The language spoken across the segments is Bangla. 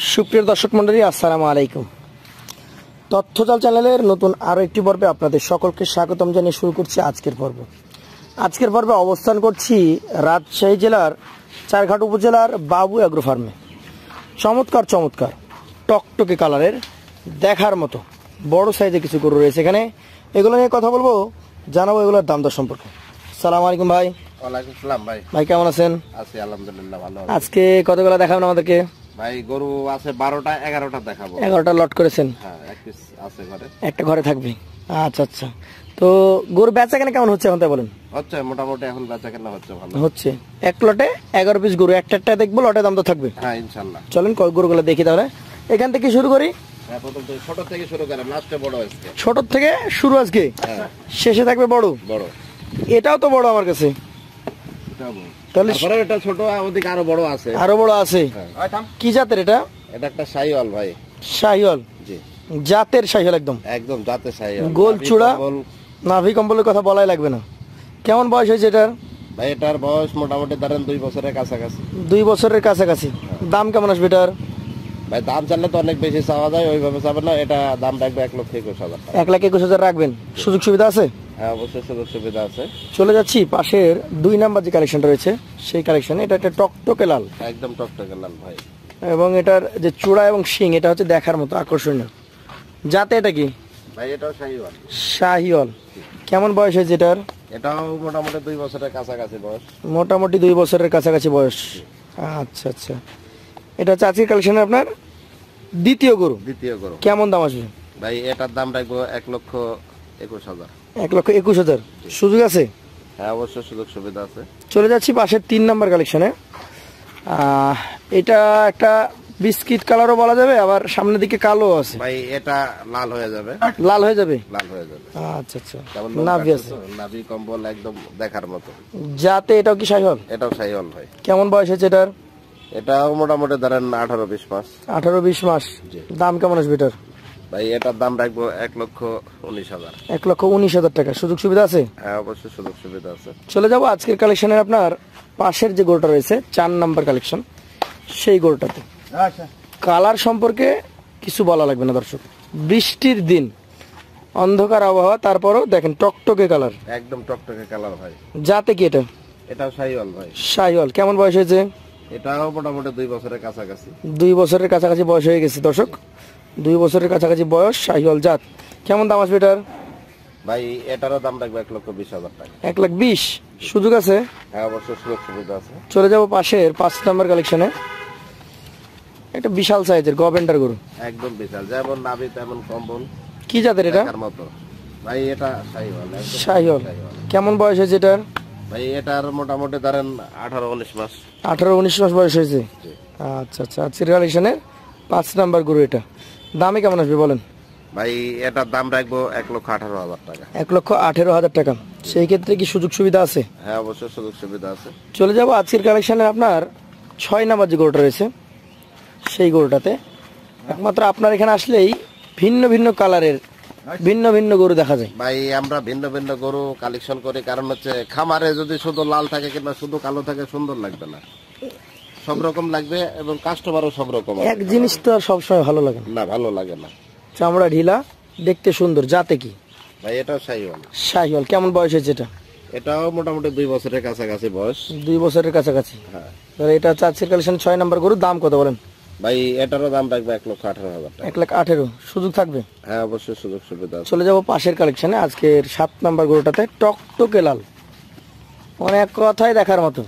সুপ্রিয় দর্শক মণ্ডলী, আসসালামু আলাইকুম। তথ্যজাল চ্যানেলের নতুন আরও একটি পর্বে আপনাদের সকলকে স্বাগতম জানিয়ে শুরু করছি আজকের পর্ব। আজকের পর্বে অবস্থান করছি রাজশাহী জেলার চারঘাট উপজেলার বাবু অ্যাগ্রো ফার্মে। চমৎকার চমৎকার টকটকে কালারের দেখার মতো বড় সাইজে কিছু গরু রয়েছে এখানে। এগুলো নিয়ে কথা বলবো, জানাবো এগুলোর দাম দর সম্পর্কে। সালাম আলাইকুম ভাই। ওয়ালাইকুম সালাম ভাই। ভাই কেমন আছেন? আছি আলহামদুলিল্লাহ, ভালো আছি। আজকে কতগুলো দেখাবেন আমাদেরকে? ভাই গরু আছে 12টা 11টা দেখাবো। 11টা লট করেছেন? হ্যাঁ, এক পিস আছে ঘরে। একটা ঘরে থাকবে। আচ্ছা আচ্ছা। তো গরু বেচা কেনা কেমন হচ্ছে এখন তাই বলেন? হচ্ছে মোটামুটি, এখন বেচা কেনা হচ্ছে ভালো হচ্ছে। এক লটে 11 পিস গরু, একটা দেখবো, লটে দাম তো থাকবে। হ্যাঁ ইনশাআল্লাহ। চলেন গরুগুলো দেখি তাহলে। এখান থেকে শুরু করি। হ্যাঁ, প্রথম থেকে ছোট থেকে শুরু করেন, লাস্টে বড় আজকে। ছোট থেকে শুরু আজকে, শেষে থাকবে বড়। বড় এটাও তো বড় আমার কাছে। তাহলে এটা ছোট, ওদিকে আরো বড় আছে। আরো বড় আছে। কি জাতের এটা? এটা একটা শাহিওয়াল ভাই। শাহিওয়াল? জি, জাতের শাহিওয়াল। একদম একদম জাতের শাহিওয়াল। গোল চূড়া, নাভি কম্বলের কথা বলাই লাগবে না। কেমন বয়স হয়েছে এটার? ভাই এটার বয়স মোটামুটি ধরেন 2 বছরের কাছাকাছি। 2 বছরের কাছাকাছি। দাম কেমন আসবে এটার? ভাই দাম চাইলে তো অনেক বেশি চাওয়া যায়, ওইভাবে চাবেন না। এটা দাম রাখবে 1,21,000 টাকা। 1,21,000 রাখবেন? সুযোগ সুবিধা আছে? হ্যাঁ অবশ্যই সুযোগ সুবিধা আছে। চলে যাচ্ছি পাশের 2 নাম্বার যে কালেকশনটা রয়েছে সেই কালেকশনে। এটা একটা টকটকে লাল, একদম টকটকে লাল ভাই। এবং এটার যে চূড়া এবং শিং এটা হচ্ছে দেখার মতো আকর্ষণীয়। যাতে এটা কি? ভাই এটাও শাহিওয়াল। শাহিওয়াল। কেমন বয়স হয়েছে এটার? এটাও মোটামুটি 2 বছরের কাছাকাছি বয়স। মোটামুটি 2 বছরের কাছাকাছি বয়স। আচ্ছা আচ্ছা। এটা হচ্ছে আজকের কালেকশনে আপনার দ্বিতীয় গরু। দ্বিতীয় গরু। কেমন দাম আসবে? ভাই এটার দাম রাখবো 1,21,000। 1,21,000। সুযোগ আছে? হ্যাঁ অবশ্যই সুযোগ সুবিধা আছে। চলে যাচ্ছি পাশের 3 নাম্বার কালেকশনে। এটা একটা বিস্কিট কালারও বলা যাবে, আবার সামনের দিকে কালো আছে। ভাই এটা লাল হয়ে যাবে। লাল হয়ে যাবে? লাল হয়ে যাবে। আচ্ছা আচ্ছা। নাভি আছে, নাভি কম্বল একদম দেখার মতো। যাতে এটাও কি শাহিওয়াল? এটাও শাহিওয়াল ভাই। কেমন বয়স হয়েছে এটার? এটাও মোটামুটি ধরেন 18-20 মাস। 18-20 মাস। দাম কেমন আসবে এটার? ভাই এটার দাম রাখবো 1,19,000। 1,19,000 টাকা। সুযোগ সুবিধা আছে? হ্যাঁ অবশ্যই সুযোগ সুবিধা আছে। চলে যাবো আজকের কালেকশনে আপনার পাশের যে গরুটা রয়েছে 4 নাম্বার কালেকশন, সেই গরুটাতে। কালার সম্পর্কে কিছু বলা লাগবে না দর্শক, বৃষ্টির দিন, অন্ধকার আবহাওয়া, তারপরও দেখেন টকটকে কালার, একদম টকটকে কালার ভাই। যাতে কি এটা? এটাও শাহিওয়াল ভাই। শাহিওয়াল। কেমন বয়স হয়েছে? এটাও মোটামুটি 2 বছরের কাছাকাছি। 2 বছরের কাছাকাছি বয়স হয়ে গেছে দর্শক। 2 বছরের কাছাকাছি বয়স, শাহিওয়াল জাত। কেমন দাম আসবে এটার? ভাই এটারও দাম রাখবে 1,20,000 টাকা। 1,20,000। সুযোগ আছে? হ্যাঁ অবশ্যই সুযোগ সুবিধা আছে। চলে যাবো পাশের 5 নাম্বার কালেকশনে। একটা বিশাল সাইজের গভেন্ডার গরু, একদম বিশাল, যেমন নাভি তেমন কম্বল। কি জাতের এটা? মতো ভাই এটা শাহিওয়াল। শাহিওয়াল। কেমন বয়স হয়েছে এটার? ভাই এটার মোটামুটি ধরেন 18-19 মাস। 18-19 মাস বয়স হয়েছে। আচ্ছা আচ্ছা। আজকের কালেকশনের 5 নাম্বার গরু এটা। দামে কেমন আসবে বলেন? ভাই এটার দাম রাখবো 1,18,000 টাকা। 1,18,000 টাকা। সেই ক্ষেত্রে কি সুযোগ সুবিধা আছে? হ্যাঁ অবশ্যই সুযোগ সুবিধা আছে। চলে যাবো আজকের কালেকশনে আপনার 6 নাম্বার যে গরুটা রয়েছে সেই গরুটাতে। একমাত্র আপনার এখানে আসলেই ভিন্ন ভিন্ন কালারের ভিন্ন ভিন্ন গরু দেখা যায়। ভাই আমরা ভিন্ন ভিন্ন গরু কালেকশন করি, কারণ হচ্ছে খামারে যদি শুধু লাল থাকে কিংবা শুধু কালো থাকে সুন্দর লাগবে না, সব রকম লাগবে, এবং কাস্টমারও সব রকম। এক জিনিস তো আর সবসময় ভালো লাগে না, ভালো লাগে না। চামড়া ঢিলা, দেখতে সুন্দর, যাতে কি? ভাই এটাও শাহিওয়াল। শাহিওয়াল। কেমন বয়স হয়েছে এটা? এটাও মোটামুটি 2 বছরের কাছাকাছি বয়স। 2 বছরের কাছাকাছি। হ্যাঁ। তাহলে এটা হচ্ছে আজকের কালেকশন 6 নাম্বার গরু। দাম কত বলেন? ভাই এটারও দাম রাখবে 1,18,000 টাকা। 1,18,000। সুযোগ থাকবে? হ্যাঁ অবশ্যই সুযোগ সুবিধা আছে। চলে যাবো পাশের কালেকশনে আজকের 7 নাম্বার গরুটাতে। টকটকে লাল, অনেক কথাই দেখার মতো।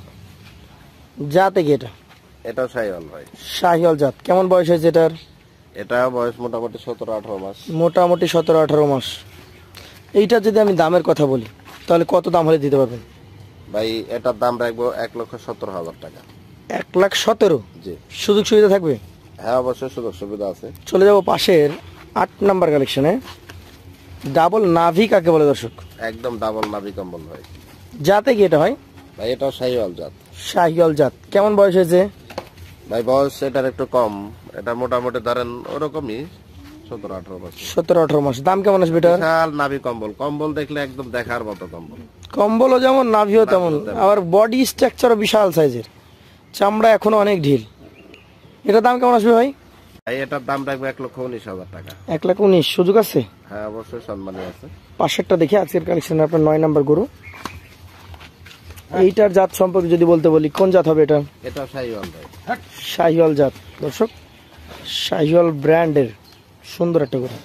জাতে কি এটা? এটাও শাহিওয়াল ভাই। শাহিওয়াল জাত। কেমন বয়স হয়েছে এটার? এটা বয়স মোটামুটি 17-18 মাস। মোটামুটি 17-18 মাস। এইটা যদি আমি দামের কথা বলি তাহলে কত দাম হলে দিতে পারবেন? ভাই এটার দাম রাখবো 1,17,000 টাকা। 1,17,000? জি। সুযোগ সুবিধা থাকবে? হ্যাঁ অবশ্যই সুযোগ সুবিধা আছে। চলে যাব পাশের 8 নাম্বার কালেকশনে। ডাবল নাভি কাকে বলে দর্শক? একদম ডাবল নাভি কম্বল ভাই। জাতে কি এটা হয়? ভাই এটাও শাহিওয়াল জাত। শাহিওয়াল জাত। কেমন বয়স হয়েছে? ভাই বয়স এটার একটু কম, এটা মোটামুটি ধরেন ওরকমই 17-18 মাস। 17-18 মাস। দাম কেমন আসবে এটা? বিশাল নাভি কম্বল, কম্বল দেখলে একদম দেখার মতো কম্বল। কম্বলও যেমন, নাভিও তেমন, আবার বডি স্ট্রাকচারও বিশাল সাইজের, চামড়া এখনো অনেক ঢিল। এটার দাম কেমন আসবে ভাই? ভাই এটার দাম রাখবো 1,19,000 টাকা। 1,19,000 সুযোগ আছে? হ্যাঁ অবশ্যই সম্মানী আছে। পাশেরটা দেখি আজকের কালেকশনে আপনার 9 নাম্বার গরু। এইটার জাত সম্পর্কে যদি বলতে বলি, কোন জাত হবে এটা? এটা শাহিওয়াল ভাই। শাহিওয়াল জাত দর্শক, শাহিওয়াল ব্র্যান্ডের সুন্দর একটা গরু।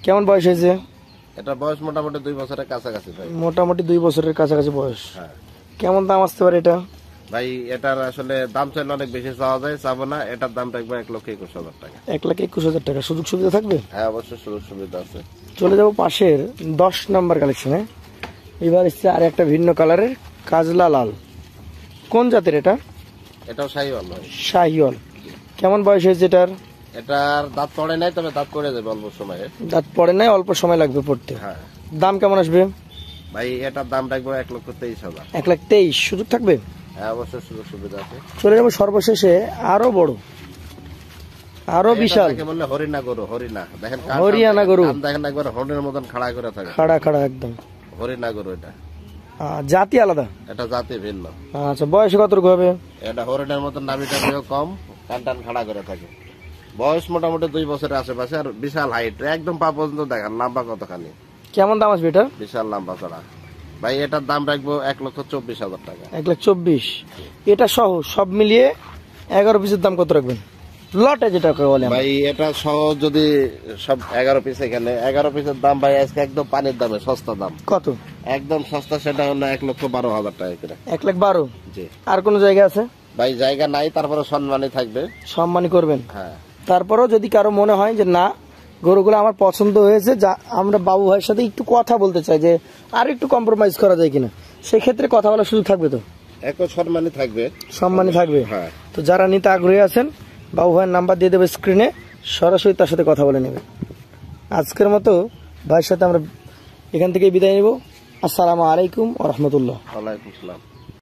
কেমন বয়স হয়েছে? এটা বয়স মোটামুটি 2 বছরের কাছাকাছি ভাই। মোটামুটি 2 বছরের কাছাকাছি বয়স। হ্যাঁ। কেমন দাম আসতে পারে এটা? ভাই এটার আসলে দাম চাইলে অনেক বেশি চাওয়া যায়, চাবো না। এটার দাম রাখবো 1,21,000 টাকা। 1,21,000 টাকা। সুযোগ সুবিধা থাকবে? হ্যাঁ অবশ্যই সুযোগ সুবিধা আছে। চলে যাব পাশের 10 নাম্বার কালেকশনে। এবার এসছে আর একটা ভিন্ন কালারের কাজলা লাল। কোন জাতের এটা? এটাও শাহিওয়াল ভাই। শাহিওয়াল। কেমন বয়স হয়েছে এটার? এটার দাঁত পড়ে নাই, তবে দাঁত পড়ে যাবে অল্প সময়ে। দাঁত পড়ে নাই, অল্প সময় লাগবে পড়তে। হ্যাঁ। দাম কেমন আসবে? ভাই এটার দাম রাখবো 1,23,000। 1,23,000। সুযোগ থাকবে? হ্যাঁ অবশ্যই সুযোগ সুবিধা আছে। চলে যাবো সর্বশেষে আরো বড়, আরো বিশাল। এটাকে বললে হরিণা গরু। হরিণা দেখেন, হরিয়ানা গরু। কান দেখেন একবার হরিণের মতন খাড়া করে থাকে। খাড়া খাড়া একদম। হরিণা গরু এটা। জাতি আলাদা? এটা জাতি ভিন্ন। আচ্ছা, বয়স কতটুকু হবে? এটা হরিণের মতন নাভিটা কম, কান টান খাড়া করে থাকে। বয়স মোটামুটি 2 বছরের আশেপাশে, আর বিশাল হাইট, একদম পা পর্যন্ত দেখেন লম্বা কতখানি। কেমন দাম আসবে এটা? বিশাল লম্বা চড়া। ভাই এটার দাম রাখবো 1,24,000 টাকা। 1,24,000। এটা সহ সব মিলিয়ে 11 পিসের দাম কত রাখবেন? লটে যেটা বলে ভাই এটা সহ যদি সব 11 পিস, এখানে 11 পিসের দাম ভাই আজকে একদম পানির দামে সস্তা দাম। কত? একদম সস্তা, সেটা হলো 1,12,000 টাকা করে। 1,12,000। জি। আর কোন জায়গা আছে? ভাই জায়গা নাই, তারপরে সম্মানী থাকবে। সম্মানী করবেন? হ্যাঁ। তারপরেও যদি কারো মনে হয় যে না, গরুগুলো আমার পছন্দ হয়েছে, যা আমরা বাবু ভাইয়ের সাথে একটু কথা বলতে চাই যে আর একটু কম্প্রোমাইজ করা যায় কিনা, সেক্ষেত্রে কথা বলার সুযোগ থাকবে তো? একও সম্মানী থাকবে। সম্মানী থাকবে। হ্যাঁ। তো যারা নিতে আগ্রহী আছেন, বাবু ভাইয়ের নাম্বার দিয়ে দেবে স্ক্রিনে, সরাসরি তার সাথে কথা বলে নেবে। আজকের মতো ভাইয়ের সাথে আমরা এখান থেকে বিদায় নেব। আসসালামু আলাইকুম ওয়া রাহমাতুল্লাহ। ওয়ালাইকুম আসসালাম।